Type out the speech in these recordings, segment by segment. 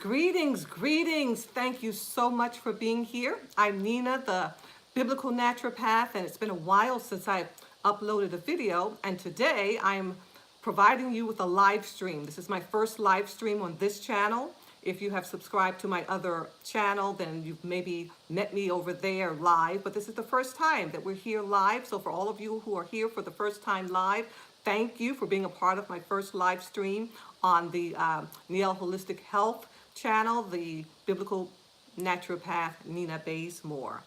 Greetings, greetings. Thank you so much for being here. I'm Nina, the biblical naturopath, and it's been a while since I've uploaded a video. And today I'm providing you with a live stream. This is my first live stream on this channel. If you have subscribed to my other channel, then you've maybe met me over there live, but this is the first time that we're here live. So for all of you who are here for the first time live, thank you for being a part of my first live stream on the Neil Holistic Health channel, the biblical naturopath Nina Bazemore.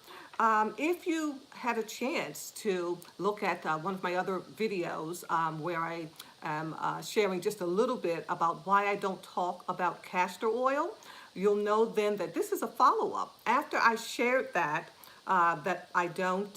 If you had a chance to look at one of my other videos where I am sharing just a little bit about why I don't talk about castor oil, you'll know then that this is a follow-up. After I shared that I don't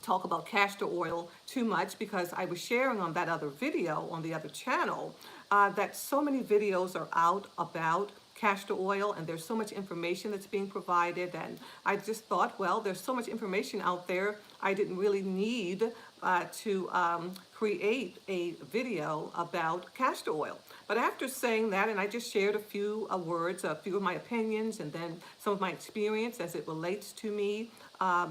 talk about castor oil too much, because I was sharing on that other video on the other channel that so many videos are out about castor oil, and there's so much information that's being provided, and I just thought, well, there's so much information out there, I didn't really need to create a video about castor oil. But after saying that, and I just shared a few words, a few of my opinions, and then some of my experience as it relates to me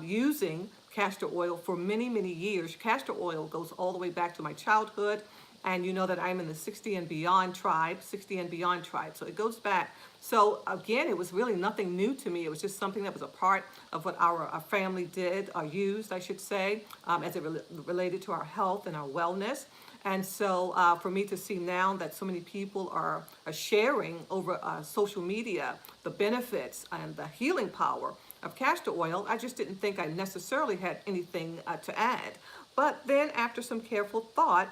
using castor oil for many, many years. Castor oil goes all the way back to my childhood. And you know that I'm in the 60 and beyond tribe. So it goes back. So again, it was really nothing new to me. It was just something that was a part of what our family did, or used, I should say, as it related to our health and our wellness. And so for me to see now that so many people are sharing over social media the benefits and the healing power of castor oil, I just didn't think I necessarily had anything to add. But then after some careful thought,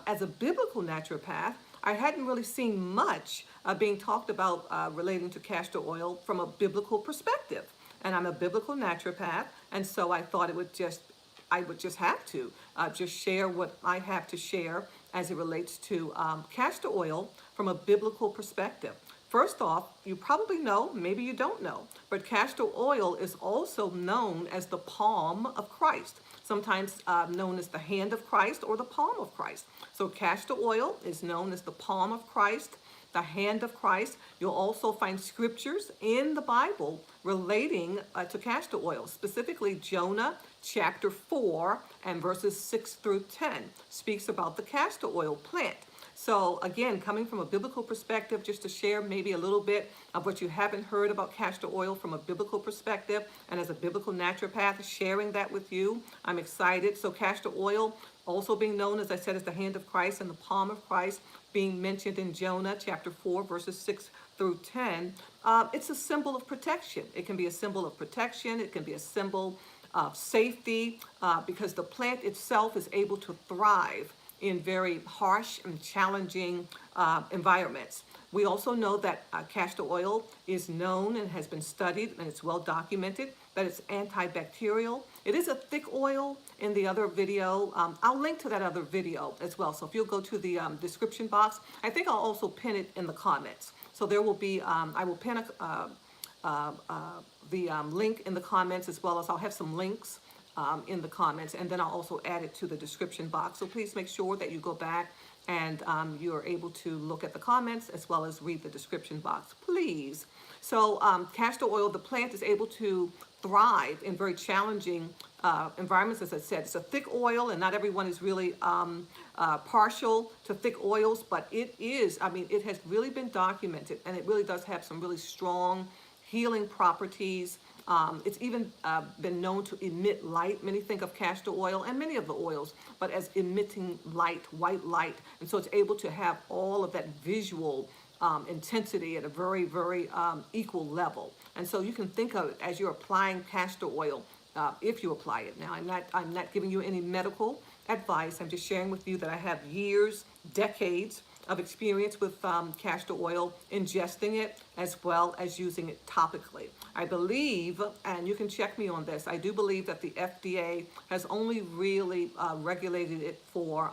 as a biblical naturopath, I hadn't really seen much being talked about relating to castor oil from a biblical perspective. And I'm a biblical naturopath, and so I thought I would just have to just share what I have to share as it relates to castor oil from a biblical perspective. First off, you probably know, maybe you don't know, but castor oil is also known as the palm of Christ, sometimes known as the hand of Christ or the palm of Christ. So castor oil is known as the palm of Christ, the hand of Christ. You'll also find scriptures in the Bible relating to castor oil, specifically Jonah chapter 4 and verses 6 through 10 speaks about the castor oil plant. So again, coming from a biblical perspective, just to share maybe a little bit of what you haven't heard about castor oil from a biblical perspective, and as a biblical naturopath, sharing that with you, I'm excited. So castor oil, also being known, as I said, as the hand of Christ and the palm of Christ, being mentioned in Jonah chapter 4, verses 6 through 10, it's a symbol of protection. It can be a symbol of protection. It can be a symbol of safety, because the plant itself is able to thrive in very harsh and challenging environments. We also know that castor oil is known and has been studied, and it's well documented that it's antibacterial. It is a thick oil. In the other video, I'll link to that other video as well. So if you'll go to the description box, I think I'll also pin it in the comments. So there will be, I will pin the link in the comments, as well as I'll have some links in the comments, and then I'll also add it to the description box. So please make sure that you go back and you are able to look at the comments as well as read the description box, please. So castor oil, the plant is able to thrive in very challenging environments. As I said, it's a thick oil, and not everyone is really partial to thick oils, but it is, I mean, it has really been documented, and it really does have some really strong healing properties. It's even been known to emit light. Many think of castor oil and many of the oils, but as emitting light, white light. And so it's able to have all of that visual intensity at a very, very equal level. And so you can think of it as you're applying castor oil, if you apply it. Now, I'm not giving you any medical advice. I'm just sharing with you that I have years, decades of experience with castor oil, ingesting it as well as using it topically. I believe, and you can check me on this, I do believe that the FDA has only really regulated it for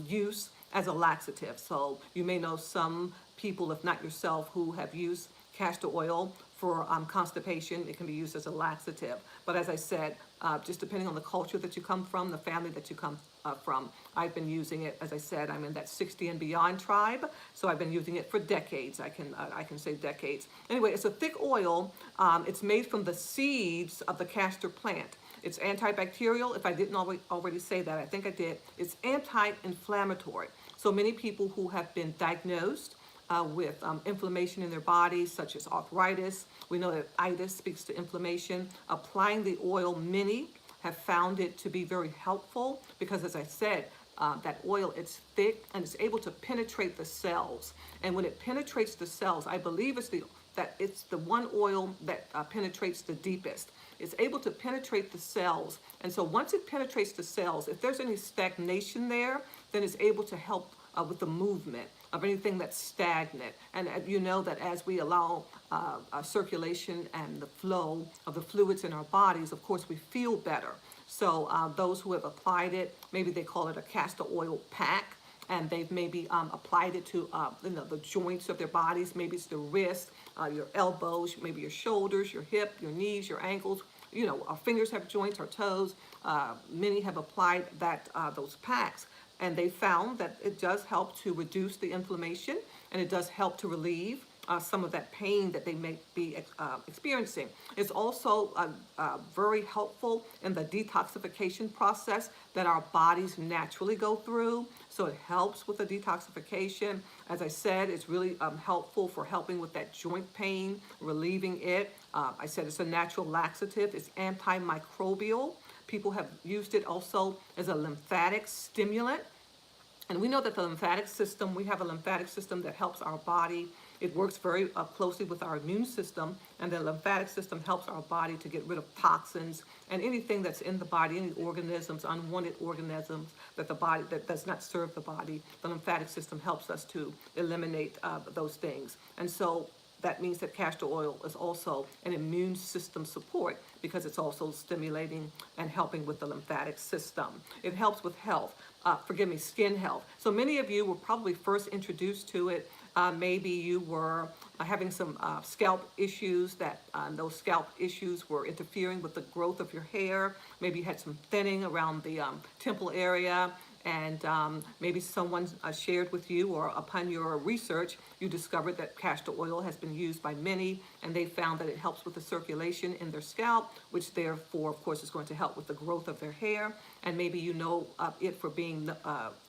use as a laxative. So you may know some people, if not yourself, who have used castor oil for constipation. It can be used as a laxative. But as I said, just depending on the culture that you come from, the family that you come from. I've been using it, as I said, I'm in that 60 and beyond tribe, so I've been using it for decades. I can say decades. Anyway, it's a thick oil. It's made from the seeds of the castor plant. It's antibacterial. If I didn't already say that, I think I did. It's anti-inflammatory. So many people who have been diagnosed with inflammation in their bodies, such as arthritis. We know that itis speaks to inflammation. Applying the oil, many have found it to be very helpful because, as I said, that oil, it's thick and it's able to penetrate the cells. And when it penetrates the cells, I believe it's the one oil that penetrates the deepest. It's able to penetrate the cells. And so once it penetrates the cells, if there's any stagnation there, then it's able to help with the movement of anything that's stagnant. And you know that as we allow circulation and the flow of the fluids in our bodies, of course, we feel better. So those who have applied it, maybe they call it a castor oil pack, and they've maybe applied it to the joints of their bodies. Maybe it's the wrist, your elbows, maybe your shoulders, your hip, your knees, your ankles. You know, our fingers have joints, our toes. Many have applied those packs, and they found that it does help to reduce the inflammation, and it does help to relieve some of that pain that they may be experiencing. It's also very helpful in the detoxification process that our bodies naturally go through. So it helps with the detoxification. As I said, it's really helpful for helping with that joint pain, relieving it. I said it's a natural laxative. It's antimicrobial. People have used it also as a lymphatic stimulant. And we know that the lymphatic system, we have a lymphatic system that helps our body. It works very closely with our immune system, and the lymphatic system helps our body to get rid of toxins and anything that's in the body, any organisms, unwanted organisms that the body, that does not serve the body. The lymphatic system helps us to eliminate those things. And so that means that castor oil is also an immune system support because it's also stimulating and helping with the lymphatic system. It helps with health, skin health. So many of you were probably first introduced to it. Maybe you were having some scalp issues, that those scalp issues were interfering with the growth of your hair. Maybe you had some thinning around the temple area, and maybe someone shared with you, or upon your research, you discovered that castor oil has been used by many, and they found that it helps with the circulation in their scalp, which therefore, of course, is going to help with the growth of their hair. And maybe you know it for being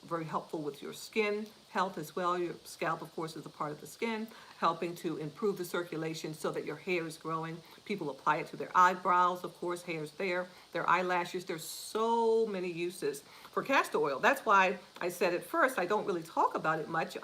very helpful with your skin health as well. Your scalp, of course, is a part of the skin, helping to improve the circulation so that your hair is growing. People apply it to their eyebrows, of course, hair's there, their eyelashes. There's so many uses for castor oil. That's why I said at first I don't really talk about it much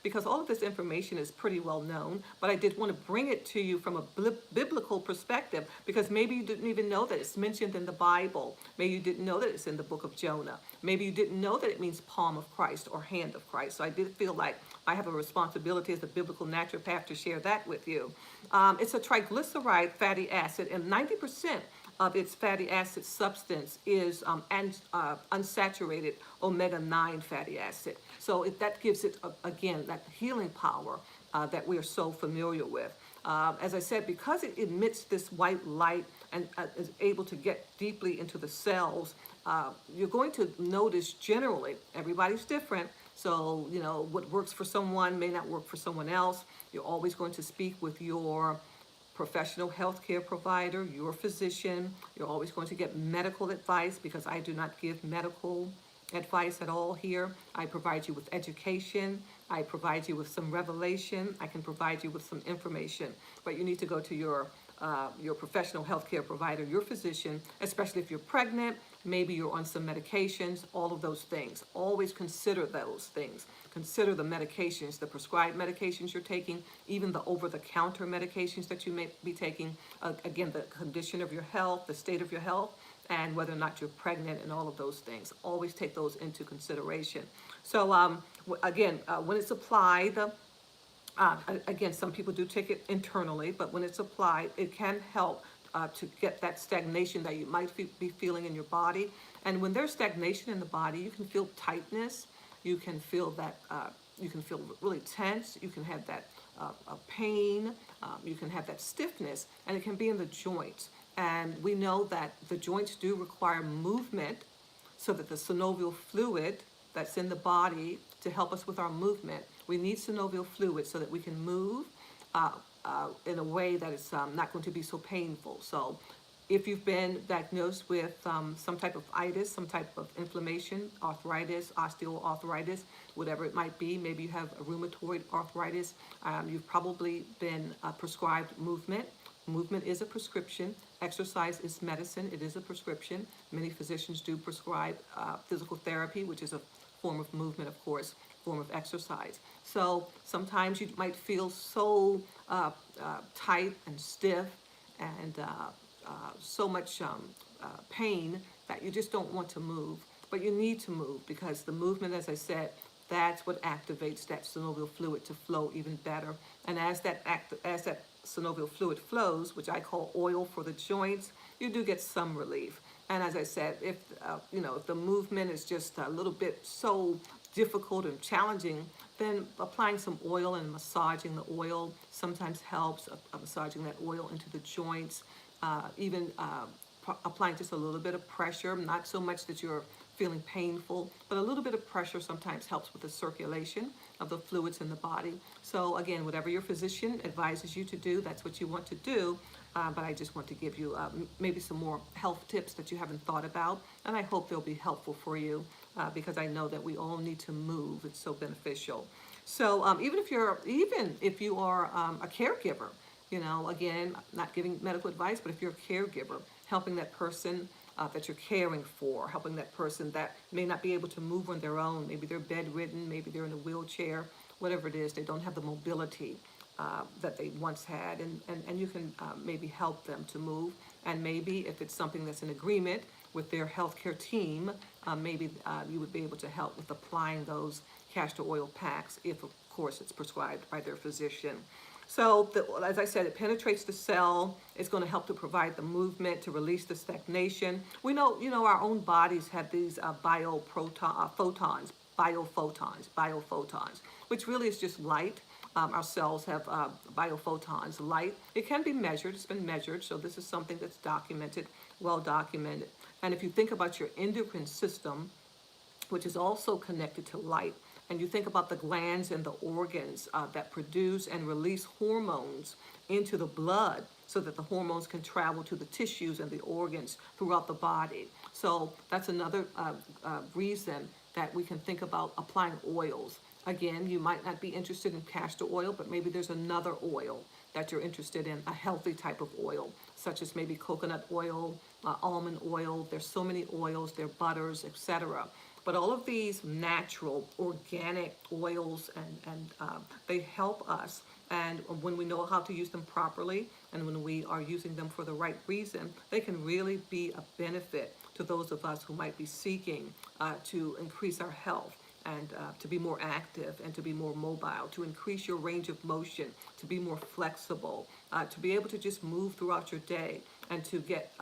because all of this information is pretty well known, but I did want to bring it to you from a biblical perspective, because maybe you didn't even know that it's mentioned in the Bible. Maybe you didn't know that it's in the book of Jonah. Maybe you didn't know that it means palm of Christ or hand of Christ. So I did feel like I have a responsibility as a biblical naturopath to share that with you. It's a triglyceride fatty acid, and 90% of its fatty acid substance is unsaturated omega-9 fatty acid. So that gives it, again, that healing power that we are so familiar with. As I said, because it emits this white light and is able to get deeply into the cells, you're going to notice generally, everybody's different. So, you know, what works for someone may not work for someone else. You're always going to speak with your professional healthcare provider, your physician. You're always going to get medical advice, because I do not give medical advice at all here. I provide you with education. I provide you with some revelation. I can provide you with some information, but you need to go to your professional healthcare provider, your physician, especially if you're pregnant, maybe you're on some medications, all of those things. Always consider those things. Consider the medications, the prescribed medications you're taking, even the over-the-counter medications that you may be taking. Again, the condition of your health, the state of your health, and whether or not you're pregnant, and all of those things. Always take those into consideration. So again, when it's applied, again, some people do take it internally, but when it's applied, it can help to get that stagnation that you might be feeling in your body. And when there's stagnation in the body, you can feel tightness. You can feel that, you can feel really tense. You can have that pain. You can have that stiffness, and it can be in the joints. And we know that the joints do require movement so that the synovial fluid that's in the body to help us with our movement, we need synovial fluid so that we can move in a way that is not going to be so painful. So if you've been diagnosed with some type of itis, some type of inflammation, arthritis, osteoarthritis, whatever it might be, maybe you have rheumatoid arthritis, you've probably been prescribed movement. Movement is a prescription. Exercise is medicine. It is a prescription. Many physicians do prescribe physical therapy, which is a form of movement, of course, form of exercise. So sometimes you might feel so tight and stiff and so much pain that you just don't want to move. But you need to move because the movement, as I said, that's what activates that synovial fluid to flow even better. And as that synovial fluid flows, which I call oil for the joints, you do get some relief. And as I said, if if the movement is just a little bit so difficult and challenging, then applying some oil and massaging the oil sometimes helps. Massaging that oil into the joints, even applying just a little bit of pressure, not so much that you're feeling painful, but a little bit of pressure sometimes helps with the circulation of the fluids in the body. So again, whatever your physician advises you to do, that's what you want to do. But I just want to give you maybe some more health tips that you haven't thought about, and I hope they'll be helpful for you because I know that we all need to move. It's so beneficial. So even if you are a caregiver, again, not giving medical advice, but if you're a caregiver, helping that person that you're caring for, helping that person that may not be able to move on their own. Maybe they're bedridden, maybe they're in a wheelchair, whatever it is, they don't have the mobility that they once had, and you can maybe help them to move. And maybe if it's something that's in agreement with their healthcare team, maybe you would be able to help with applying those castor oil packs if, of course, it's prescribed by their physician. So, as I said, it penetrates the cell. It's going to help to provide the movement, to release the stagnation. We know, our own bodies have these biofotons, which really is just light. Our cells have biophotons, light. It can be measured. It's been measured. So this is something that's documented, well documented. And if you think about your endocrine system, which is also connected to light, and you think about the glands and the organs that produce and release hormones into the blood so that the hormones can travel to the tissues and the organs throughout the body. So that's another reason that we can think about applying oils. Again, you might not be interested in castor oil, but maybe there's another oil that you're interested in, a healthy type of oil, such as maybe coconut oil, almond oil. There's so many oils, there are butters, etc. But all of these natural, organic oils, and they help us. And when we know how to use them properly, and when we are using them for the right reason, they can really be a benefit to those of us who might be seeking to increase our health and to be more active and to be more mobile, to increase your range of motion, to be more flexible, to be able to just move throughout your day and to get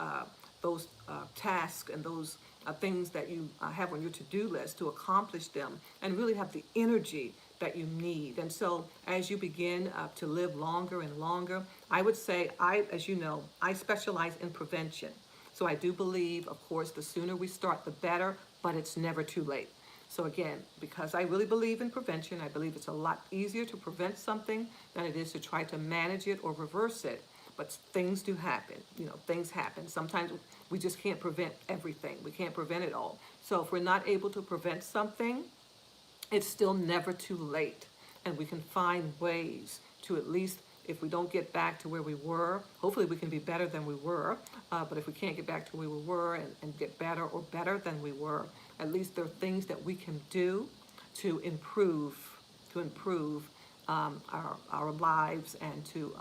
those tasks and those things that you have on your to-do list, to accomplish them and really have the energy that you need. And so as you begin to live longer and longer, I would say, as you know, I specialize in prevention. So I do believe, of course, the sooner we start, the better, but it's never too late. So again, because I really believe in prevention, I believe it's a lot easier to prevent something than it is to try to manage it or reverse it. But things do happen, things happen. Sometimes we just can't prevent everything. We can't prevent it all. So if we're not able to prevent something, it's still never too late. And we can find ways to, at least if we don't get back to where we were, hopefully we can be better than we were. But if we can't get back to where we were and get better or better than we were, at least there are things that we can do to improve our lives and to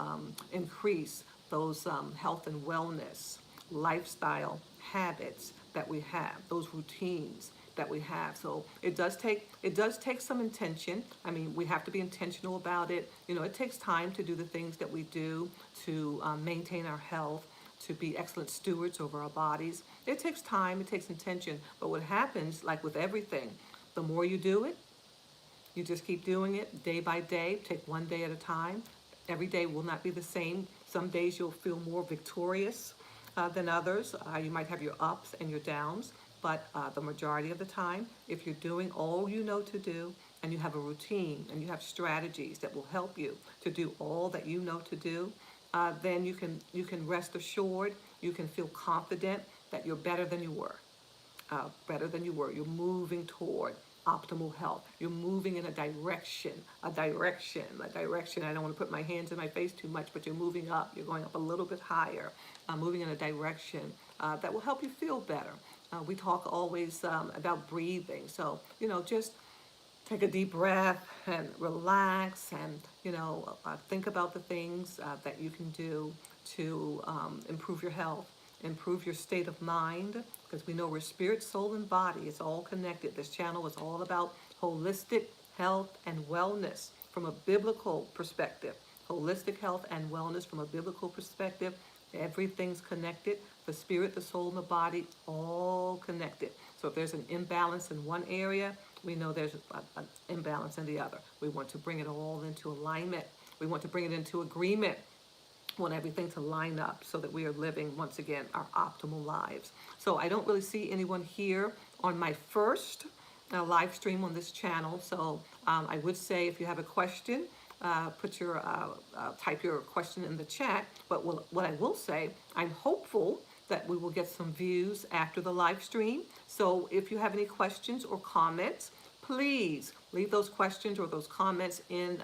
increase those health and wellness, lifestyle habits that we have, those routines that we have. So it does take some intention. I mean, we have to be intentional about it. It takes time to do the things that we do to maintain our health, to be excellent stewards over our bodies. It takes time, it takes intention. But what happens, like with everything, the more you do it, you just keep doing it day by day, take one day at a time. Every day will not be the same. Some days you'll feel more victorious than others. You might have your ups and your downs, but the majority of the time, if you're doing all you know to do, and you have a routine and you have strategies that will help you to do all that you know to do, then you can rest assured, you can feel confident that you're better than you were. Better than you were. You're moving toward optimal health. You're moving in a direction. I don't want to put my hands in my face too much, but you're moving up. You're going up a little bit higher, moving in a direction that will help you feel better. We talk always about breathing. So, just take a deep breath and relax, and think about the things that you can do to improve your health, improve your state of mind, because we know we're spirit, soul, and body. It's all connected. This channel is all about holistic health and wellness from a biblical perspective. Holistic health and wellness from a biblical perspective. Everything's connected. The spirit, the soul, and the body, all connected. So if there's an imbalance in one area, we know there's an imbalance in the other. We want to bring it all into alignment. We want to bring it into agreement. We want everything to line up so that we are living, once again, our optimal lives. So I don't really see anyone here on my first live stream on this channel. So I would say if you have a question, type your question in the chat. But what I will say, I'm hopeful that we will get some views after the live stream. So if you have any questions or comments, please leave those questions or those comments in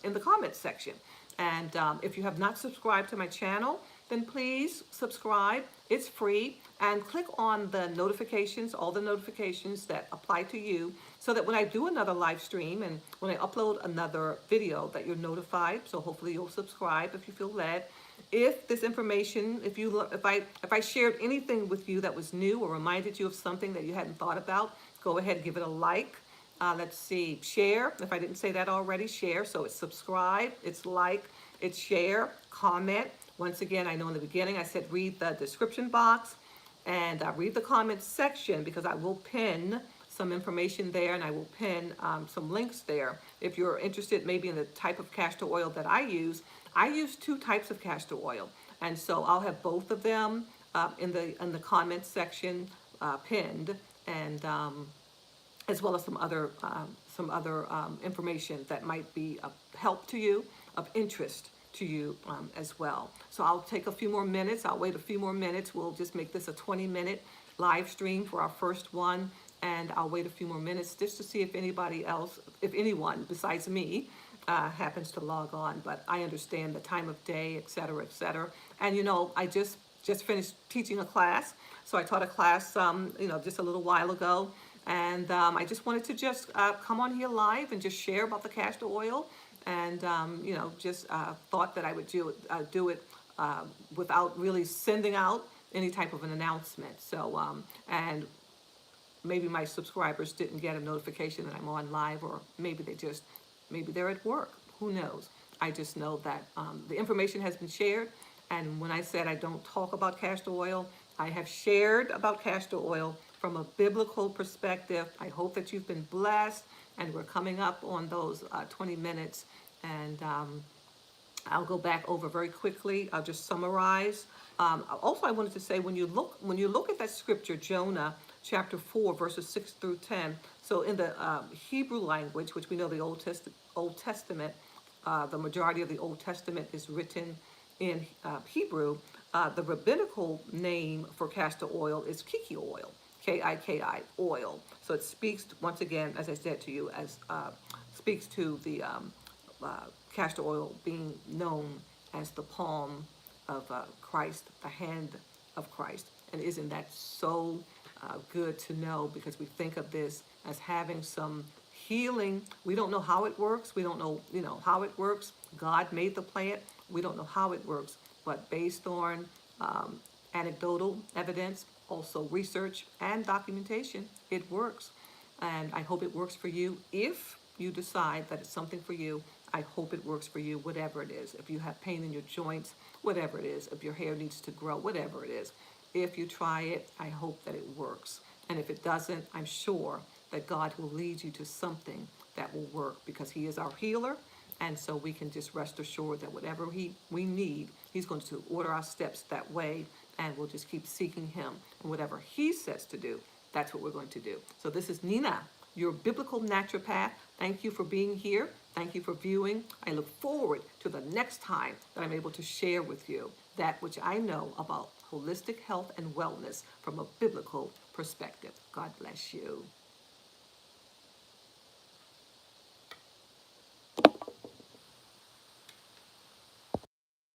the comments section. And if you have not subscribed to my channel, then please subscribe. It's free. And click on the notifications, all the notifications that apply to you, so that when I do another live stream and when I upload another video, that you're notified. So hopefully you'll subscribe if you feel led. If this information, if I shared anything with you that was new or reminded you of something that you hadn't thought about, go ahead and give it a like. Let's see, share. If I didn't say that already, share. So it's subscribe, it's like, it's share, comment. Once again, I know in the beginning I said read the description box and read the comments section, because I will pin some information there, and I will pin some links there. If you're interested maybe in the type of castor oil that I use two types of castor oil. And so I'll have both of them in the comments section pinned, and as well as some other information that might be of help to you, of interest to you as well. So I'll take a few more minutes. I'll wait a few more minutes. We'll just make this a 20-minute live stream for our first one. And I'll wait a few more minutes just to see if anybody else, if anyone besides me, happens to log on. But I understand the time of day, et cetera, et cetera. And I just finished teaching a class. So I taught a class, just a little while ago. And I just wanted to just come on here live and just share about the castor oil. And, just thought that I would do it without really sending out any type of an announcement. So, and maybe my subscribers didn't get a notification that I'm on live, or maybe they're at work. Who knows? I just know that the information has been shared. And when I said I don't talk about castor oil, I have shared about castor oil from a biblical perspective. I hope that you've been blessed, and we're coming up on those 20 minutes. And I'll go back over very quickly. I'll just summarize. Also, I wanted to say, when you look at that scripture, Jonah chapter 4, verses 6 through 10. So in the Hebrew language, which we know the Old Testament, the majority of the Old Testament is written in Hebrew. The rabbinical name for castor oil is kiki oil, K-I-K-I, oil. So it speaks, once again, as I said to you, as speaks to the castor oil being known as the palm of Christ, the hand of Christ. And isn't that so good to know, because we think of this as having some healing. We don't know how it works. We don't know, how it works. God made the plant. We don't know how it works. But based on anecdotal evidence, also research and documentation, it works. And I hope it works for you. If you decide that it's something for you, I hope it works for you, whatever it is. If you have pain in your joints, whatever it is. If your hair needs to grow, whatever it is. If you try it, I hope that it works. And if it doesn't, I'm sure that God will lead you to something that will work, because He is our healer. And so we can just rest assured that whatever we need, He's going to order our steps that way, and we'll just keep seeking him. And whatever he says to do, that's what we're going to do. So this is Nina, your biblical naturopath. Thank you for being here. Thank you for viewing. I look forward to the next time that I'm able to share with you that which I know about holistic health and wellness from a biblical perspective. God bless you.